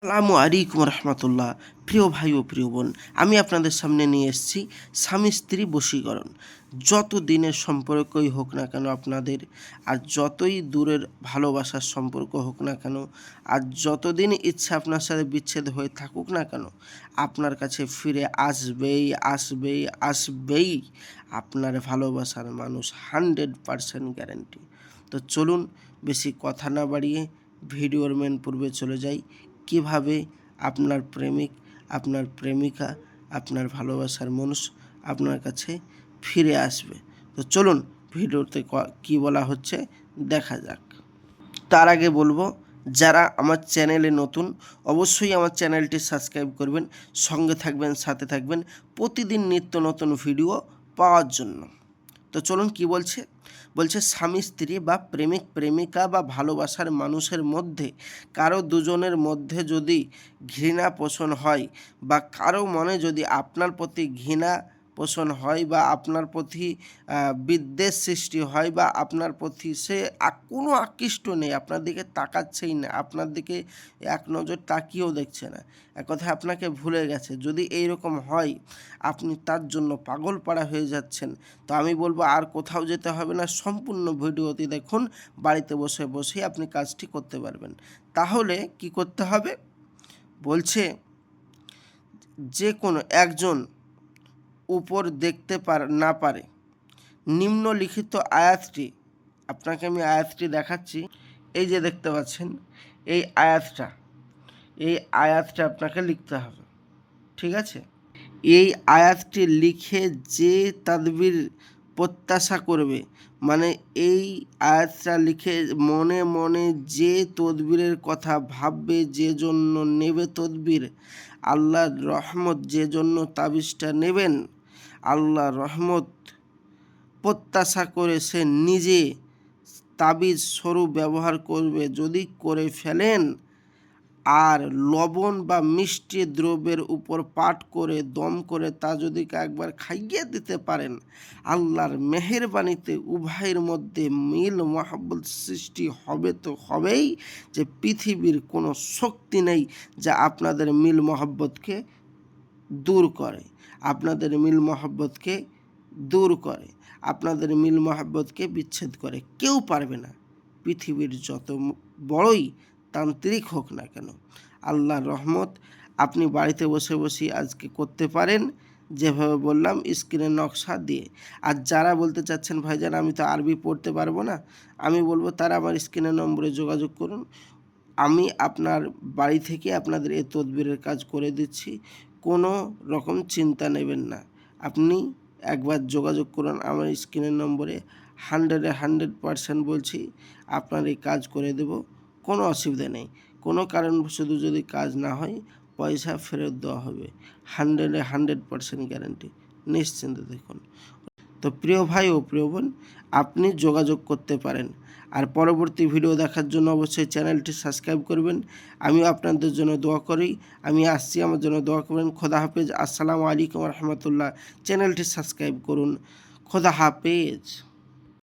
আসসালামু আলাইকুম রহমতুল্লাহ। প্রিয় ভাই ও প্রিয় বোন, আমি আপনাদের সামনে নিয়ে এসেছি স্বামী স্ত্রী বশীকরণ। যত দিনের সম্পর্কই হোক না কেন আপনাদের, আর যতই দূরের ভালোবাসার সম্পর্ক হোক না কেন, আর যতদিন ইচ্ছা আপনার সাথে বিচ্ছেদ হয়ে থাকুক না কেন, আপনার কাছে ফিরে আসবেই আসবেই আসবেই আপনার ভালোবাসার মানুষ। 100% গ্যারেন্টি। তো চলুন বেশি কথা না বাড়িয়ে ভিডিওর মেন পূর্বে চলে যাই। কিভাবে আপনার প্রেমিক, আপনার প্রেমিকা, আপনার ভালোবাসার মানুষ আপনার কাছে ফিরে আসবে। তো চলুন ভিডিওতে কি বলা হচ্ছে দেখা যাক। তার আগে বলবো, যারা আমার চ্যানেলে নতুন অবশ্যই আমার চ্যানেলটি সাবস্ক্রাইব করবেন, সঙ্গে থাকবেন, সাথে থাকবেন প্রতিদিন নিত্য নতুন ভিডিও পাওয়ার জন্য। তো চলুন কি বলছে। বলছে স্বামী স্ত্রী বা প্রেমিক প্রেমিকা বা ভালোবাসার মানুষের মধ্যে কারো দুজনের মধ্যে যদি ঘৃণা পোষণ হয়, বা কারো মনে যদি আপনার প্রতি ঘৃণা পোষণ হয়, বা আপনার প্রতি বিদ্বেষ সৃষ্টি হয়, বা আপনার প্রতি সে কোনো আকৃষ্ট নেই, আপনার দিকে তাকাচ্ছেই না, আপনার দিকে এক নজর তাকিয়েও দেখছে না, এক কথায় আপনাকে ভুলে গেছে, যদি এই রকম হয় আপনি তার জন্য পাগল পাড়া হয়ে যাচ্ছেন, তো আমি বলবো আর কোথাও যেতে হবে না, সম্পূর্ণ ভিডিওটি দেখুন। বাড়িতে বসে বসেই আপনি কাজটি করতে পারবেন। তাহলে কি করতে হবে বলছে, যে কোনো একজন উপর দেখতে না পারে নিম্নলিখিত আয়াতটি, আপনাকে আমি আয়াতটি দেখাচ্ছি। এই যে দেখতে পাচ্ছেন এই আয়াতটা আপনাকে লিখতে হবে, ঠিক আছে? এই আয়াতটি লিখে যে তাদবির প্রত্যাশা করবে, মানে এই আয়াতটা লিখে মনে মনে যে তদবিরের কথা ভাববে, যে জন্য নেবে তদবির, আল্লাহর রহমত যে জন্য তাবিজটা নেবেন, আল্লাহর রহমত প্রত্যাশা করে সে নিজে তাবিজ স্বরূপ ব্যবহার করবে। যদি করে ফেলেন আর লবণ বা মিষ্টি দ্রব্যের উপর পাট করে দম করে তা যদি একবার খাইয়ে দিতে পারেন, আল্লাহর মেহেরবানিতে উভয়ের মধ্যে মিল মহব্বত সৃষ্টি হবে তো হবেই, যে পৃথিবীর কোনো শক্তি নেই যা আপনাদের মিল মহব্বতকে দূর করে, আপনাদের মিল মহব্বতকে দূর করে, আপনাদের মিল মহব্বতকে বিচ্ছেদ করে। কেউ পারবে না, পৃথিবীর যত বড়ই তান্ত্রিক হোক না কেন। আল্লাহর রহমত আপনি বাড়িতে বসে বসে আজকে করতে পারেন, যেভাবে বললাম স্ক্রিনের নকশা দিয়ে। আর যারা বলতে চাচ্ছেন ভাইজান আমি তো আরবি পড়তে পারবো না, আমি বলবো তারা আমার স্ক্রিনের নম্বরে যোগাযোগ করুন। আমি আপনার বাড়ি থেকে আপনাদের এই তদবিরের কাজ করে দিচ্ছি, কোনো রকম চিন্তা নেবেন না। আপনি একবার যোগাযোগ করুন আমার স্ক্রিনের নম্বরে। 100% বলছি আপনার এই কাজ করে দেব, কোনো অসুবিধা নেই। কোনো কারণবশত যদি কাজ না হয় পয়সা ফেরত দেওয়া হবে। 100% গ্যারান্টি, নিশ্চিন্তে দেখুন। তো প্রিয় ভাই ও প্রিয় বোন, আপনি যোগাযোগ করতে পারেন। আর পরবর্তী ভিডিও দেখার জন্য অবশ্যই চ্যানেলটি সাবস্ক্রাইব করবেন। আমিও আপনাদের জন্য দোয়া করি। আমি আসছি, আমার জন্য দোয়া করবেন। খোদা হাফেজ। আসসালামু আলাইকুম রহমতুল্লাহ। চ্যানেলটি সাবস্ক্রাইব করুন। খোদা হাফেজ।